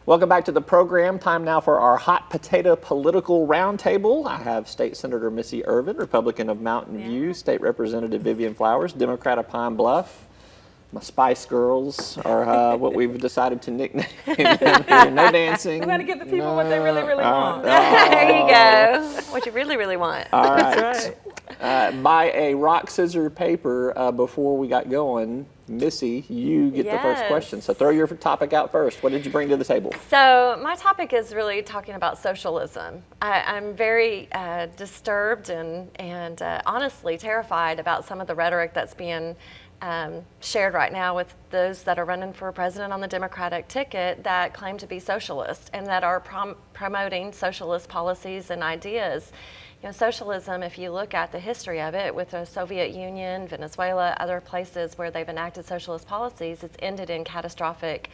Welcome back to the program. Time now for our hot potato political roundtable. I have State Senator Missy Irvin, Republican of Mountain View, State Representative Vivian Flowers, Democrat of Pine Bluff. My Spice Girls are what we've decided to nickname. No dancing. We got to give the people what they really, really want. There you go. What you really, really want. All right. That's right. By a rock, scissors, paper, before we got going, Missy, you get the first question. So throw your topic out first. What did you bring to the table? So my topic is really talking about socialism. I'm very disturbed and honestly terrified about some of the rhetoric that's being shared right now with those that are running for president on the Democratic ticket that claim to be socialist and that are promoting socialist policies and ideas. You know, socialism, if you look at the history of it with the Soviet Union, Venezuela, other places where they've enacted socialist policies, it's ended in catastrophic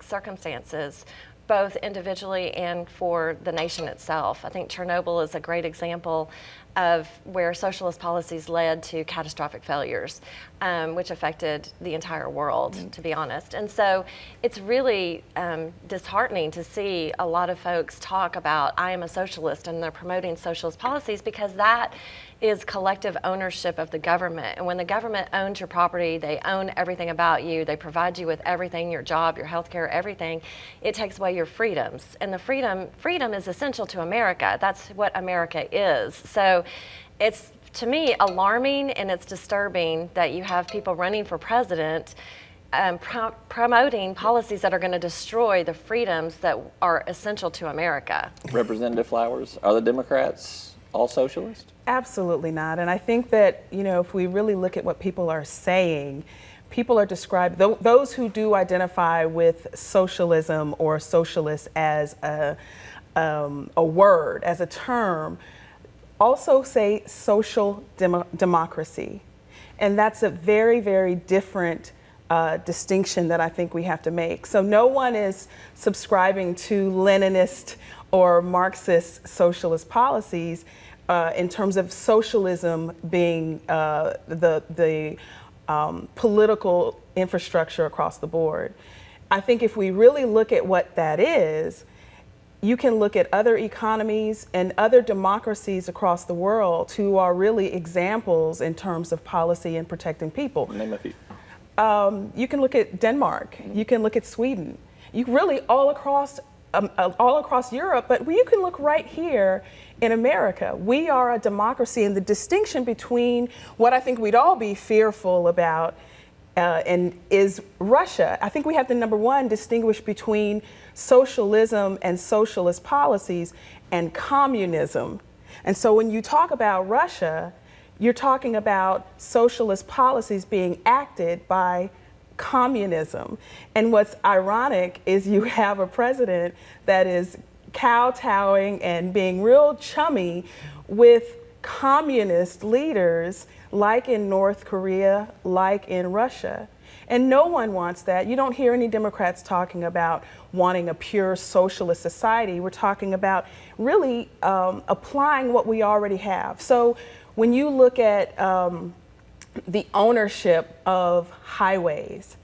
circumstances, both individually and for the nation itself. I think Chernobyl is a great example of where socialist policies led to catastrophic failures, which affected the entire world, to be honest. And so it's really disheartening to see a lot of folks talk about, I am a socialist, and they're promoting socialist policies, because that is collective ownership of the government. And when the government owns your property, they own everything about you, they provide you with everything, your job, your health care, everything, it takes away your freedoms. And the freedom is essential to America. That's what America is. So it's, to me, alarming, and it's disturbing that you have people running for president promoting policies that are going to destroy the freedoms that are essential to America. Representative Flowers, are the Democrats all socialist? Absolutely not. And I think that, you know, if we really look at what people are saying, people are describing, those who do identify with socialism or socialist as a word, as a term, also say social democracy. And that's a very, very different distinction that I think we have to make. So no one is subscribing to Leninist or Marxist socialist policies in terms of socialism being the political infrastructure across the board. I think if we really look at what that is, you can look at other economies and other democracies across the world who are really examples in terms of policy and protecting people. Name a few. You can look at Denmark. You can look at Sweden. You really all across Europe, but you can look right here in America. We are a democracy, and the distinction between what I think we'd all be fearful about and is Russia. I think we have to, number one, distinguish between socialism and socialist policies and communism. And so when you talk about Russia, you're talking about socialist policies being acted by communism. And what's ironic is you have a president that is kowtowing and being real chummy with communist leaders like in North Korea, like in Russia. And no one wants that. You don't hear any Democrats talking about wanting a pure socialist society. We're talking about really applying what we already have. So when you look at the ownership of highways,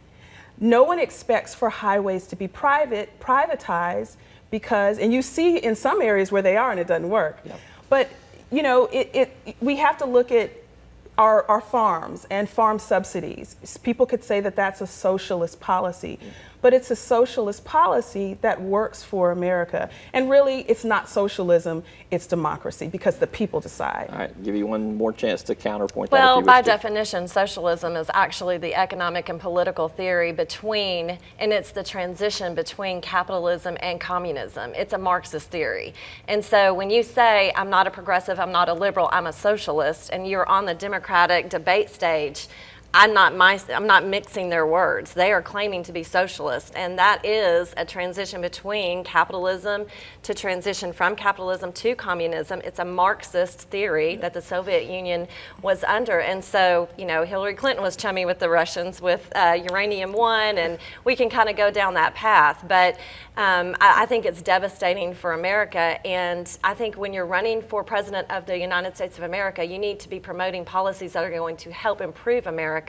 no one expects for highways to be privatized because, and you see in some areas where they are and it doesn't work. Yep. But you know, we have to look at our farms and farm subsidies. People could say that that's a socialist policy, but it's a socialist policy that works for America. And really, it's not socialism, it's democracy, because the people decide. All right, give you one more chance to counterpoint that. Well, by definition, socialism is actually the economic and political theory between, and it's the transition between capitalism and communism. It's a Marxist theory. And so when you say, I'm not a progressive, I'm not a liberal, I'm a socialist, and you're on the Democratic debate stage, I'm not mixing their words. They are claiming to be socialist, and that is a transition between capitalism to transition from capitalism to communism. It's a Marxist theory that the Soviet Union was under, and so, you know, Hillary Clinton was chummy with the Russians with Uranium One, and we can kind of go down that path, but I think it's devastating for America, and I think when you're running for president of the United States of America, you need to be promoting policies that are going to help improve America.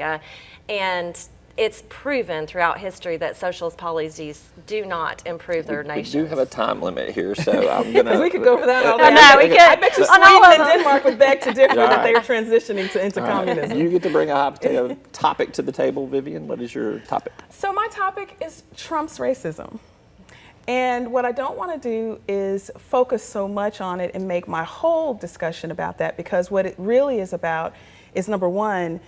And it's proven throughout history that socialist policies do not improve their We nations. do have a time limit here, so I'm gonna. We could go for that all day. No, we could. I bet you On all Sweden of and them. Denmark would beg to differ All that they are right. transitioning into All right. communism. You get to bring a hot potato topic to the table, Vivian. What is your topic? So my topic is Trump's racism. And what I don't want to do is focus so much on it and make my whole discussion about that, because what it really is about is, number one,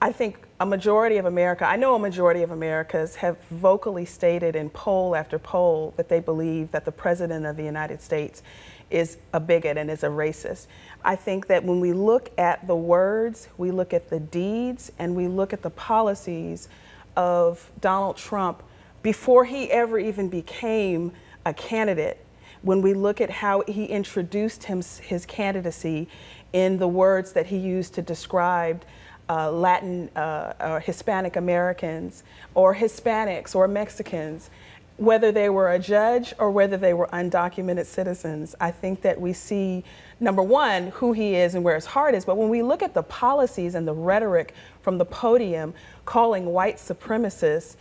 I think a majority of America, I know a majority of Americans have vocally stated in poll after poll that they believe that the President of the United States is a bigot and is a racist. I think that when we look at the words, we look at the deeds, and we look at the policies of Donald Trump before he ever even became a candidate, when we look at how he introduced his candidacy in the words that he used to describe Latin or Hispanic Americans or Hispanics or Mexicans, whether they were a judge or whether they were undocumented citizens, I think that we see, number one, who he is and where his heart is. But when we look at the policies and the rhetoric from the podium calling white supremacists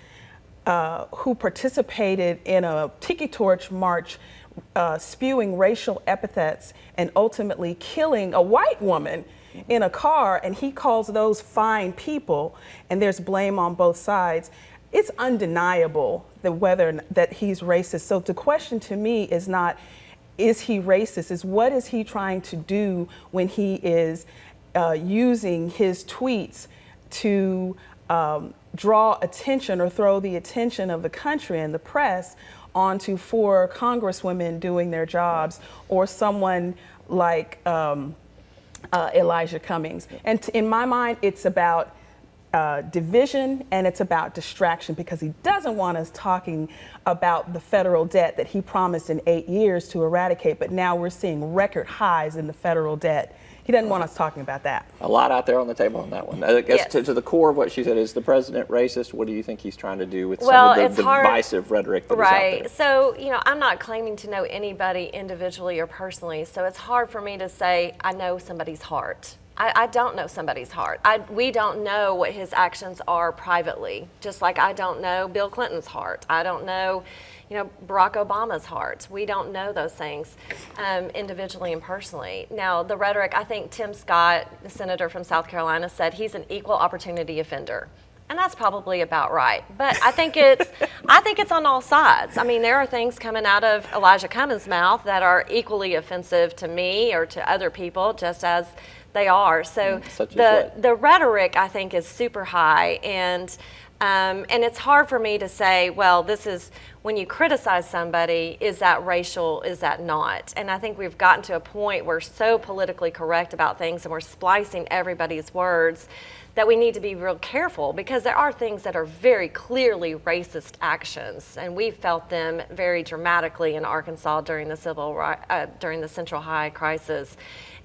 who participated in a tiki torch march spewing racial epithets and ultimately killing a white woman in a car, and he calls those fine people, and there's blame on both sides, it's undeniable that he's racist. So the question to me is not, is he racist? Is what is he trying to do when he is using his tweets to draw attention or throw the attention of the country and the press onto four congresswomen doing their jobs, or someone like Elijah Cummings. And in my mind, it's about division, and it's about distraction, because he doesn't want us talking about the federal debt that he promised in 8 years to eradicate, but now we're seeing record highs in the federal debt. He doesn't want us talking about that. A lot out there on the table on that one. I guess Yes. to the core of what she said, is the president racist? What do you think he's trying to do with Well, some of it's the hard- divisive rhetoric that is out Right. there? So, I'm not claiming to know anybody individually or personally, so it's hard for me to say I know somebody's heart. I don't know somebody's heart. We don't know what his actions are privately, just like I don't know Bill Clinton's heart. I don't know, Barack Obama's heart. We don't know those things individually and personally. Now, the rhetoric, I think Tim Scott, the senator from South Carolina, said he's an equal opportunity offender. And that's probably about right. But I think it's on all sides. I mean, there are things coming out of Elijah Cummings' mouth that are equally offensive to me or to other people, just as they are. So Such as what? the rhetoric, I think, is super high, and it's hard for me to say, well, this is, when you criticize somebody, is that racial, is that not? And I think we've gotten to a point where we're so politically correct about things, and we're splicing everybody's words, that we need to be real careful, because there are things that are very clearly racist actions, and we felt them very dramatically in Arkansas during the Central High crisis.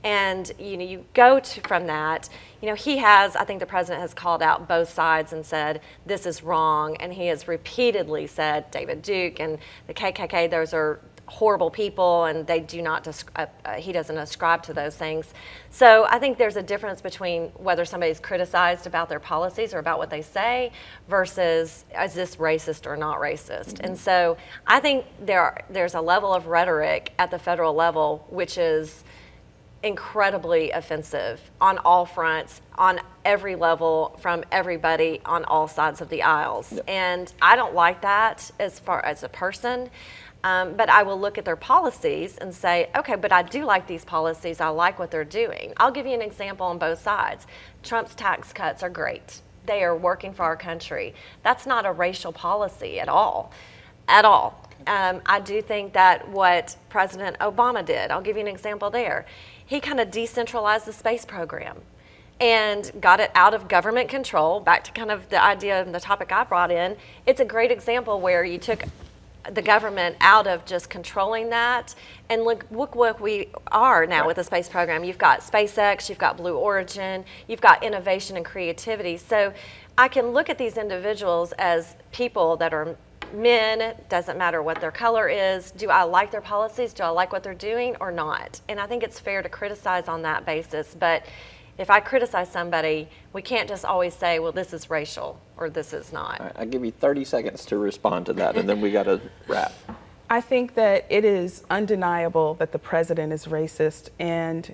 And you go from that. I think the president has called out both sides and said this is wrong, and he has repeatedly said David Duke and the KKK, those are horrible people, and they do not. He doesn't ascribe to those things. So I think there's a difference between whether somebody's criticized about their policies or about what they say versus is this racist or not racist. Mm-hmm. And so I think there's a level of rhetoric at the federal level which is incredibly offensive on all fronts, on every level, from everybody on all sides of the aisles. Yep. And I don't like that as far as a person, but I will look at their policies and say, okay, but I do like these policies. I like what they're doing. I'll give you an example on both sides. Trump's tax cuts are great. They are working for our country. That's not a racial policy at all, at all. I do think that what President Obama did, I'll give you an example there. He kind of decentralized the space program and got it out of government control. Back to kind of the idea and the topic I brought in, it's a great example where you took the government out of just controlling that, and look what we are now with the space program. You've got SpaceX, you've got Blue Origin, you've got innovation and creativity. So I can look at these individuals as people that are men, it doesn't matter what their color is. Do I like their policies? Do I like what they're doing or not? And I think it's fair to criticize on that basis, but if I criticize somebody, we can't just always say, well, this is racial or this is not. All right, I'll give you 30 seconds to respond to that, and then we got to wrap. I think that it is undeniable that the president is racist, and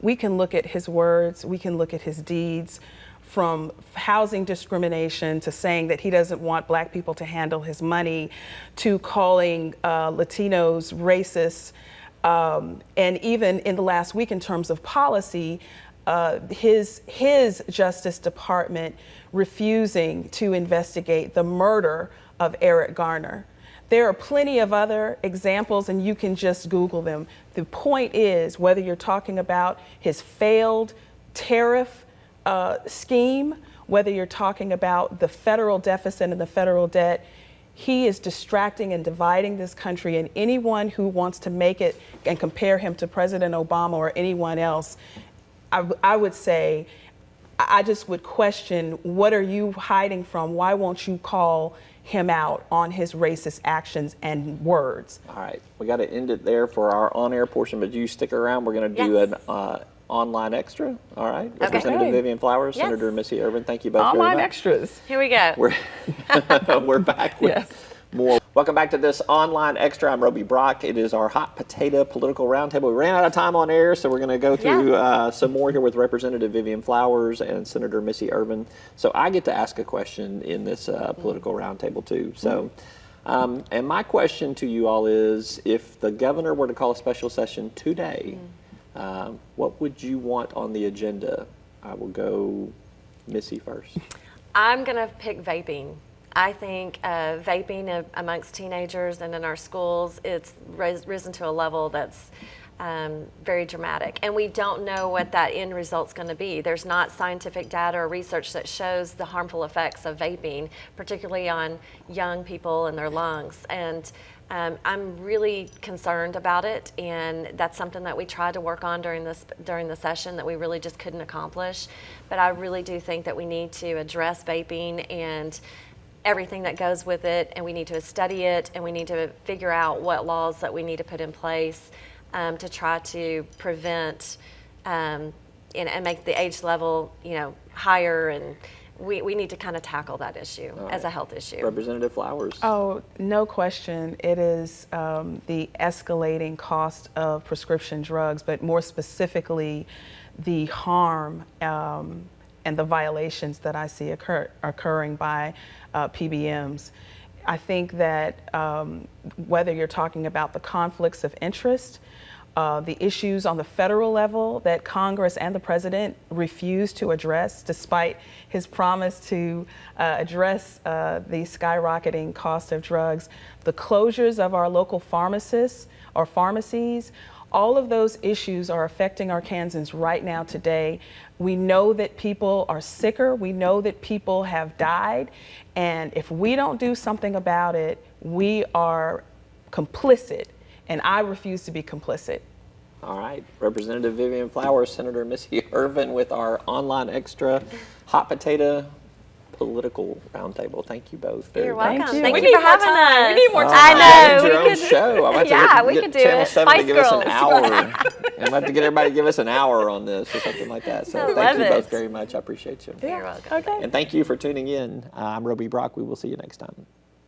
we can look at his words, we can look at his deeds, from housing discrimination to saying that he doesn't want black people to handle his money, to calling Latinos racist, and even in the last week in terms of policy, his Justice Department refusing to investigate the murder of Eric Garner. There are plenty of other examples, and you can just Google them. The point is, whether you're talking about his failed tariff scheme, whether you're talking about the federal deficit and the federal debt, he is distracting and dividing this country, and anyone who wants to make it and compare him to President Obama or anyone else, I would say, I just would question, what are you hiding from? Why won't you call him out on his racist actions and words? All right, we got to end it there for our on-air portion, but you stick around. We're going to do an online extra. All right, Representative Vivian Flowers, Senator Missy Irvin, thank you both very much. Online extras. Here we go. We're back with more. Welcome back to this online extra. I'm Roby Brock. It is our hot potato political roundtable. We ran out of time on air, so we're going to go through some more here with Representative Vivian Flowers and Senator Missy Irvin. So I get to ask a question in this political roundtable too. So, and my question to you all is, if the governor were to call a special session today, what would you want on the agenda? I will go Missy first. I'm going to pick vaping. I think vaping amongst teenagers and in our schools, it's risen to a level that's very dramatic. And we don't know what that end result's going to be. There's not scientific data or research that shows the harmful effects of vaping, particularly on young people and their lungs. And I'm really concerned about it, and that's something that we tried to work on during the session that we really just couldn't accomplish. But I really do think that we need to address vaping and everything that goes with it, and we need to study it, and we need to figure out what laws that we need to put in place to try to prevent and make the age level, higher, and we need to kind of tackle that issue as a health issue. Representative Flowers. Oh, no question. It is the escalating cost of prescription drugs, but more specifically, the harm and the violations that I see occurring by PBMs. I think that whether you're talking about the conflicts of interest, the issues on the federal level that Congress and the president refuse to address, despite his promise to address the skyrocketing cost of drugs, the closures of our local pharmacists or pharmacies, all of those issues are affecting our Kansans right now today. We know that people are sicker. We know that people have died. And if we don't do something about it, we are complicit. And I refuse to be complicit. All right. Representative Vivian Flowers, Senator Missy Irvin with our online extra hot potato political roundtable. Thank you both. You're welcome. Thank you. Thank We you need for more having time. us. We need more time. I know. Your own show. I'm about to we get could do Channel it. 7 to Spice give us an Girls. hour. I'm about to get everybody to give us an hour on this or something like that. So I thank love you it. both very much. I appreciate you. You're welcome. Okay. And thank you for tuning in. I'm Roby Brock. We will see you next time.